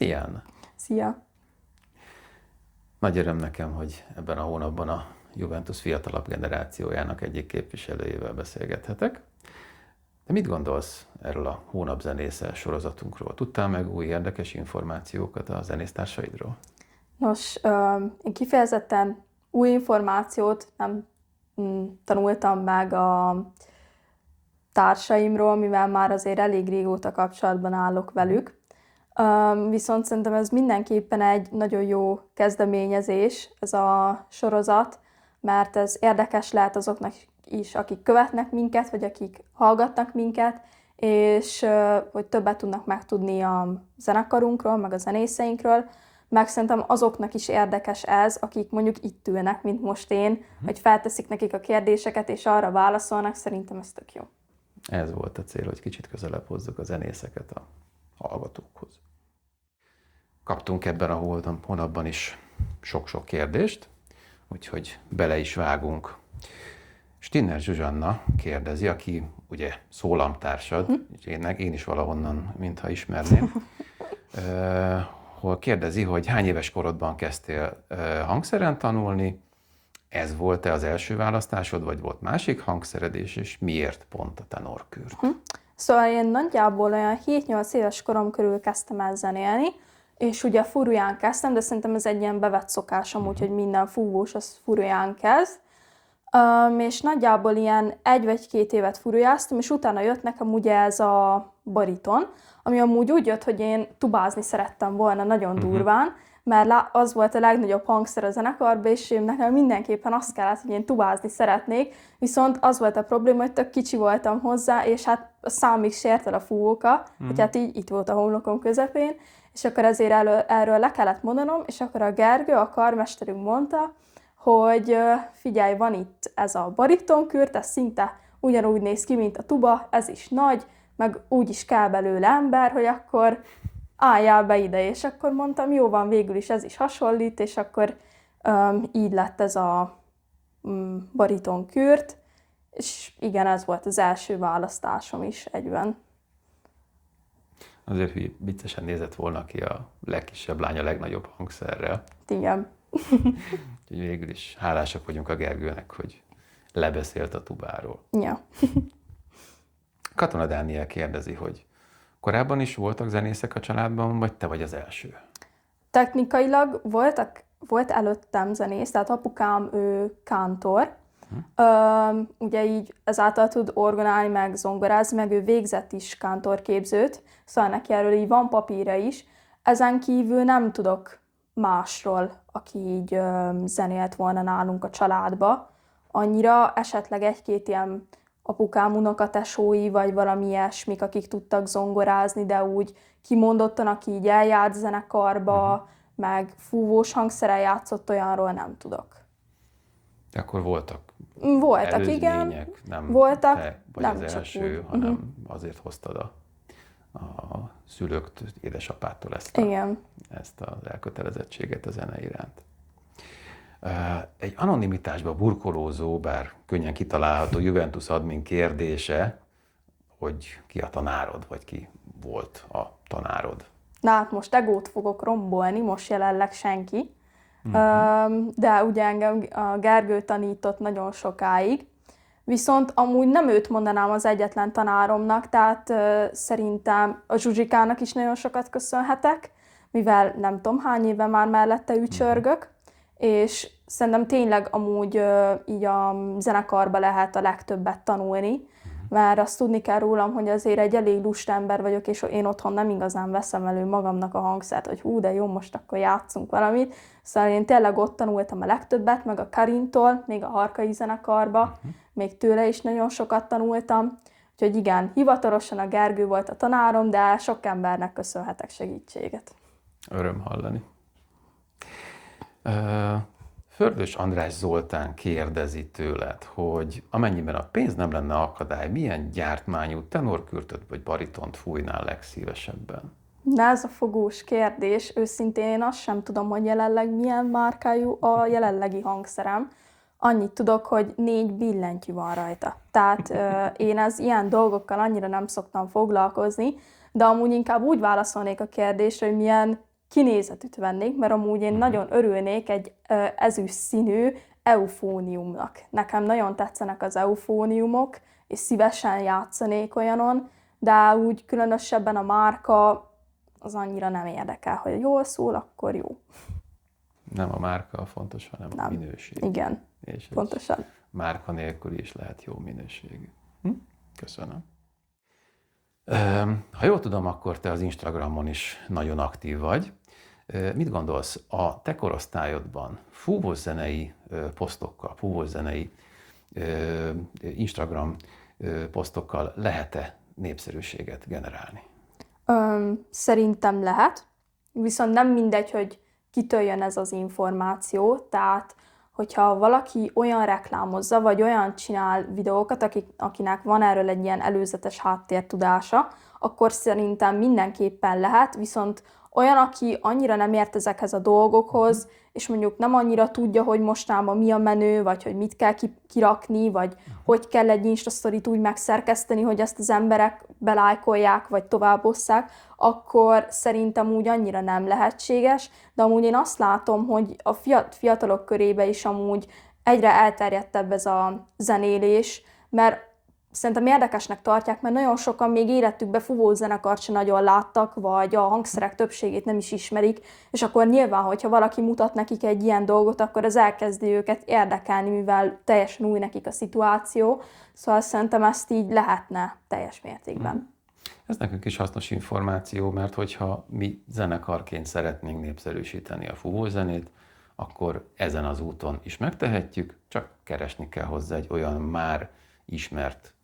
Szia, Anna! Szia! Nagy öröm nekem, hogy ebben a hónapban a Juventus fiatalabb generációjának egyik képviselőjével beszélgethetek. De mit gondolsz erről a hónapzenésze sorozatunkról? Tudtál meg új érdekes információkat a zenésztársaidról? Nos, én kifejezetten új információt nem tanultam meg a társaimról, mivel már azért elég régóta kapcsolatban állok velük. Viszont szerintem ez mindenképpen egy nagyon jó kezdeményezés, ez a sorozat, mert ez érdekes lehet azoknak is, akik követnek minket, vagy akik hallgatnak minket, és hogy többet tudnak megtudni a zenekarunkról, meg a zenészeinkről, meg szerintem azoknak is érdekes ez, akik mondjuk itt ülnek, mint most én, hogy felteszik nekik a kérdéseket, és arra válaszolnak, szerintem ez tök jó. Ez volt a cél, hogy kicsit közelebb hozzuk a zenészeket a hallgatókhoz. Kaptunk ebben a hónapban is sok-sok kérdést, úgyhogy bele is vágunk. Stinner Zsuzsanna kérdezi, aki ugye szólamtársad, én is valahonnan, mintha ismerném, hol kérdezi, hogy hány éves korodban kezdtél hangszeren tanulni, ez volt-e az első választásod, vagy volt másik hangszered is, és miért pont a tenorkürt? Szóval én nagyjából olyan 7-8 éves korom körül kezdtem el zenélni, és ugye furuján kezdtem, de szerintem ez egy ilyen bevett szokásom, úgyhogy minden fúvós az furuján kezd. És nagyjából ilyen 1 vagy 2 évet furujáztam, és utána jött nekem ugye ez a bariton, ami amúgy úgy jött, hogy én tubázni szerettem volna nagyon durván, mert az volt a legnagyobb hangszer a zenekarban, és nekem mindenképpen azt kellett, hogy én tubázni szeretnék, viszont az volt a probléma, hogy tök kicsi voltam hozzá, és hát a számig sért el a fúvóka, hogy hát így itt volt a homlokom közepén, és akkor ezért erről le kellett mondanom, és akkor a Gergő, a karmesterünk mondta, hogy figyelj, van itt ez a baritonkürt, ez szinte ugyanúgy néz ki, mint a tuba, ez is nagy, meg úgy is kell belőle ember, hogy akkor álljál be ide, és akkor mondtam, jó van, végül is ez is hasonlít, és akkor így lett ez a baritonkürt, és igen, ez volt az első választásom is egyben. Azért viccesen nézett volna ki a legkisebb lány a legnagyobb hangszerrel. Igen. Úgyhogy végül is hálásak vagyunk a Gergőnek, hogy lebeszélt a tubáról. Ja. Katona Dániel kérdezi, hogy korábban is voltak zenészek a családban, vagy te vagy az első? Technikailag volt előttem zenész, tehát apukám ő kántor, ugye így ezáltal tud orgonálni, meg zongorázni, meg ő végzett is kántorképzőt, szóval neki erről így van papírja is. Ezen kívül nem tudok másról, aki így zenélt volna nálunk a családba. Annyira esetleg 1-2 ilyen apukám unokatesói, vagy valami ilyesmik, akik tudtak zongorázni, de úgy kimondottan, aki így eljárt zenekarba, meg fúvós hangszerrel játszott, olyanról nem tudok. De akkor voltak igen. nem voltak, te vagy nem az csak első, úgy. hanem azért hoztad a szülőktől, édesapától ezt az elkötelezettséget a zene iránt. Egy anonimitásba burkolózó, bár könnyen kitalálható Juventus admin kérdése, hogy ki a tanárod, vagy ki volt a tanárod? Na hát most egót fogok rombolni, most jelenleg senki. De ugye engem a Gergő tanított nagyon sokáig, viszont amúgy nem őt mondanám az egyetlen tanáromnak, tehát szerintem a Zsuzsikának is nagyon sokat köszönhetek, mivel nem tudom hány éve már mellette ücsörgök, és szerintem tényleg amúgy így a zenekarba lehet a legtöbbet tanulni, mert azt tudni kell rólam, hogy azért egy elég lusta ember vagyok, és én otthon nem igazán veszem elő magamnak a hangszert, hogy hú, de jó, most akkor játszunk valamit. Szóval én tényleg ott tanultam a legtöbbet, meg a Karintól, még a Harkai zenekarba, még tőle is nagyon sokat tanultam. Úgyhogy igen, hivatalosan a Gergő volt a tanárom, de sok embernek köszönhetek segítséget. Öröm hallani. Fördös András Zoltán kérdezi tőled, hogy amennyiben a pénz nem lenne akadály, milyen gyártmányú tenorkürtöt vagy baritont fújnál legszívesebben? Na, ez a fogós kérdés. Őszintén én azt sem tudom, hogy jelenleg milyen márkájú a jelenlegi hangszerem. Annyit tudok, hogy 4 billentyű van rajta. Tehát én az ilyen dolgokkal annyira nem szoktam foglalkozni, de amúgy inkább úgy válaszolnék a kérdésre, hogy milyen kinézetűt vennék, mert amúgy én nagyon örülnék egy ezüst színű eufóniumnak. Nekem nagyon tetszenek az eufóniumok, és szívesen játszanék olyanon, de úgy különösebben a márka az annyira nem érdekel, hogy jól szól, akkor jó. Nem a márka a fontos, hanem a minőség. Igen, és pontosan. Márka nélkül is lehet jó minőségű. Köszönöm. Ha jól tudom, akkor te az Instagramon is nagyon aktív vagy. Mit gondolsz, a te korosztályodban fúvózenei posztokkal, fúvózenei Instagram posztokkal lehet-e népszerűséget generálni? Szerintem lehet, viszont nem mindegy, hogy kitől jön ez az információ, tehát hogyha valaki olyan reklámozza, vagy olyan csinál videókat, akinek van erről egy ilyen előzetes háttértudása, akkor szerintem mindenképpen lehet, viszont olyan, aki annyira nem ért ezekhez a dolgokhoz, és mondjuk nem annyira tudja, hogy mostában mi a menő, vagy hogy mit kell kirakni, vagy hogy kell egy Instastoryt úgy megszerkeszteni, hogy ezt az emberek belájkolják, vagy továbbosszák, akkor szerintem úgy annyira nem lehetséges, de amúgy én azt látom, hogy a fiatalok körébe is amúgy egyre elterjedtebb ez a zenélés, mert szerintem érdekesnek tartják, mert nagyon sokan még életükben fúvózenekart sem nagyon láttak, vagy a hangszerek többségét nem is ismerik, és akkor nyilván, hogyha valaki mutat nekik egy ilyen dolgot, akkor ez elkezdi őket érdekelni, mivel teljesen új nekik a szituáció. Szóval szerintem ezt így lehetne teljes mértékben. Ez nekünk is hasznos információ, mert hogyha mi zenekarként szeretnénk népszerűsíteni a fúvózenét, akkor ezen az úton is megtehetjük, csak keresni kell hozzá egy olyan már ismert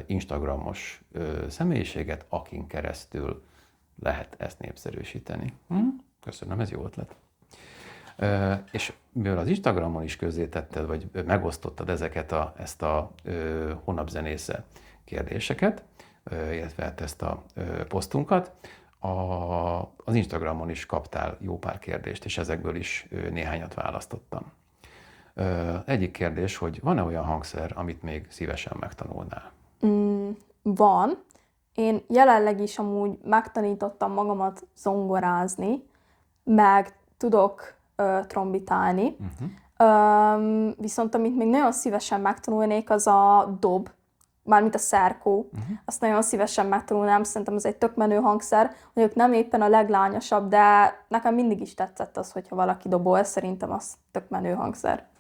Instagramos személyiséget, akin keresztül lehet ezt népszerűsíteni. Köszönöm, ez jó ötlet. És mivel az Instagramon is közzétetted, vagy megosztottad ezt a hónapzenésze kérdéseket, illetve ezt a posztunkat, az Instagramon is kaptál jó pár kérdést, és ezekből is néhányat választottam. Egyik kérdés, hogy van-e olyan hangszer, amit még szívesen megtanulnál? Van. Én jelenleg is amúgy megtanítottam magamat zongorázni, meg tudok trombitálni. Viszont amit még nagyon szívesen megtanulnék, az a dob, mármint a szerkó. Azt nagyon szívesen megtanulnám, szerintem ez egy tök menő hangszer. Mondjuk nem éppen a leglányosabb, de nekem mindig is tetszett az, hogyha valaki dobol, szerintem az tök menő hangszer.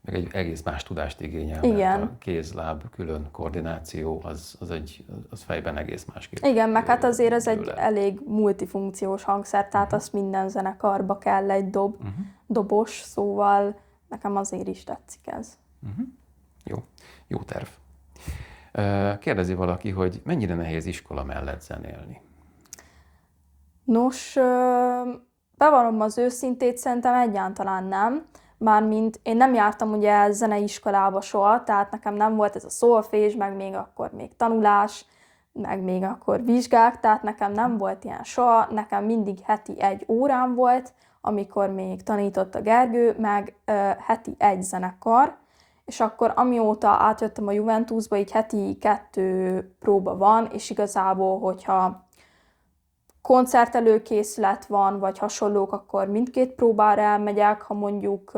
Meg egy egész más tudást igényel, Igen. mert a kézláb külön koordináció, az fejben egész másképp. Igen, meg hát azért ez egy elég multifunkciós hangszer, tehát azt minden zenekarba kell egy dobos, szóval nekem azért is tetszik ez. Jó terv. Kérdezi valaki, hogy mennyire nehéz iskola mellett zenélni? Nos, bevallom az őszintét, szerintem egyáltalán nem. Mármint én nem jártam ugye zeneiskolába soha, tehát nekem nem volt ez a szolfés, meg még akkor még tanulás, meg még akkor vizsgák, tehát nekem nem volt ilyen soha, nekem mindig heti 1 órám volt, amikor még tanított a Gergő, meg heti 1 zenekar, és akkor amióta átjöttem a Juventusba, így heti 2 próba van, és igazából, hogyha koncertelőkészület van, vagy hasonlók, akkor mindkét próbára elmegyek, ha mondjuk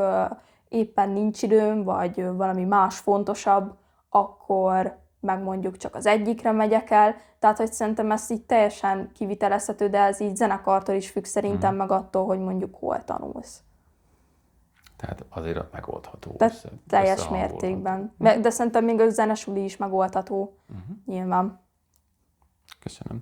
éppen nincs időm, vagy valami más fontosabb, akkor meg mondjuk csak az egyikre megyek el. Tehát, hogy szerintem ez így teljesen kivitelezhető, de ez így zenekartól is függ szerintem, meg attól, hogy mondjuk hol tanulsz. Tehát azért megoldható. Teljes mértékben. De szerintem még a zenesuli is megoldható, nyilván. Köszönöm.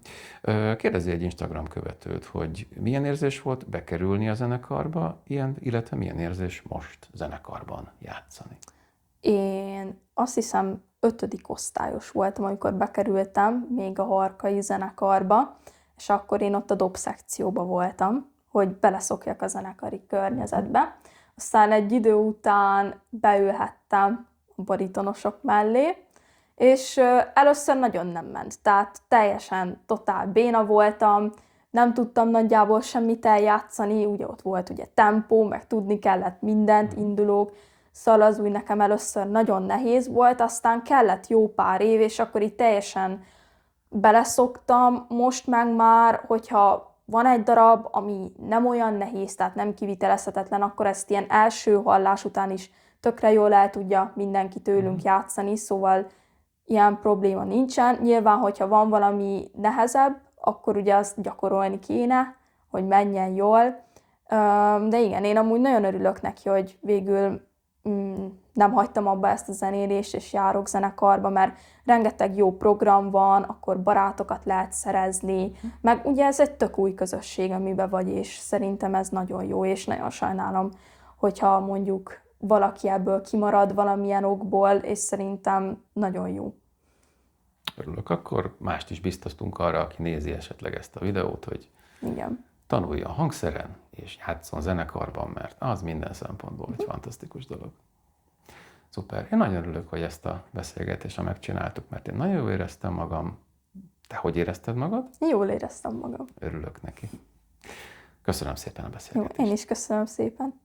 Kérdezi egy Instagram követőt, hogy milyen érzés volt bekerülni a zenekarba, illetve milyen érzés most zenekarban játszani? Én azt hiszem 5. osztályos voltam, amikor bekerültem még a Harkai zenekarba, és akkor én ott a dob szekcióba voltam, hogy beleszokjak a zenekari környezetbe. Aztán egy idő után beülhettem a baritonosok mellé, és először nagyon nem ment, tehát teljesen totál béna voltam, nem tudtam nagyjából semmit eljátszani, ugye ott volt ugye tempó, meg tudni kellett mindent, indulók, szóval az úgy nekem először nagyon nehéz volt, aztán kellett jó pár év, és akkor így teljesen beleszoktam, most meg már, hogyha van egy darab, ami nem olyan nehéz, tehát nem kivitelezhetetlen, akkor ezt ilyen első hallás után is tökre jól el tudja mindenki tőlünk játszani, szóval ilyen probléma nincsen. Nyilván, hogyha van valami nehezebb, akkor ugye azt gyakorolni kéne, hogy menjen jól. De igen, én amúgy nagyon örülök neki, hogy végül nem hagytam abba ezt a zenélést, és járok zenekarba, mert rengeteg jó program van, akkor barátokat lehet szerezni, meg ugye ez egy tök új közösség, amiben vagy, és szerintem ez nagyon jó, és nagyon sajnálom, hogyha mondjuk valaki ebből kimarad valamilyen okból, és szerintem nagyon jó. Örülök, akkor mást is biztostunk arra, aki nézi esetleg ezt a videót, hogy Igen. tanuljon hangszeren, és játsszon zenekarban, mert az minden szempontból egy fantasztikus dolog. Szuper. Én nagyon örülök, hogy ezt a beszélgetést megcsináltuk, mert én nagyon jól éreztem magam. Te hogy érezted magad? Jól éreztem magam. Örülök neki. Köszönöm szépen a Jó, beszélgetést. én is köszönöm szépen.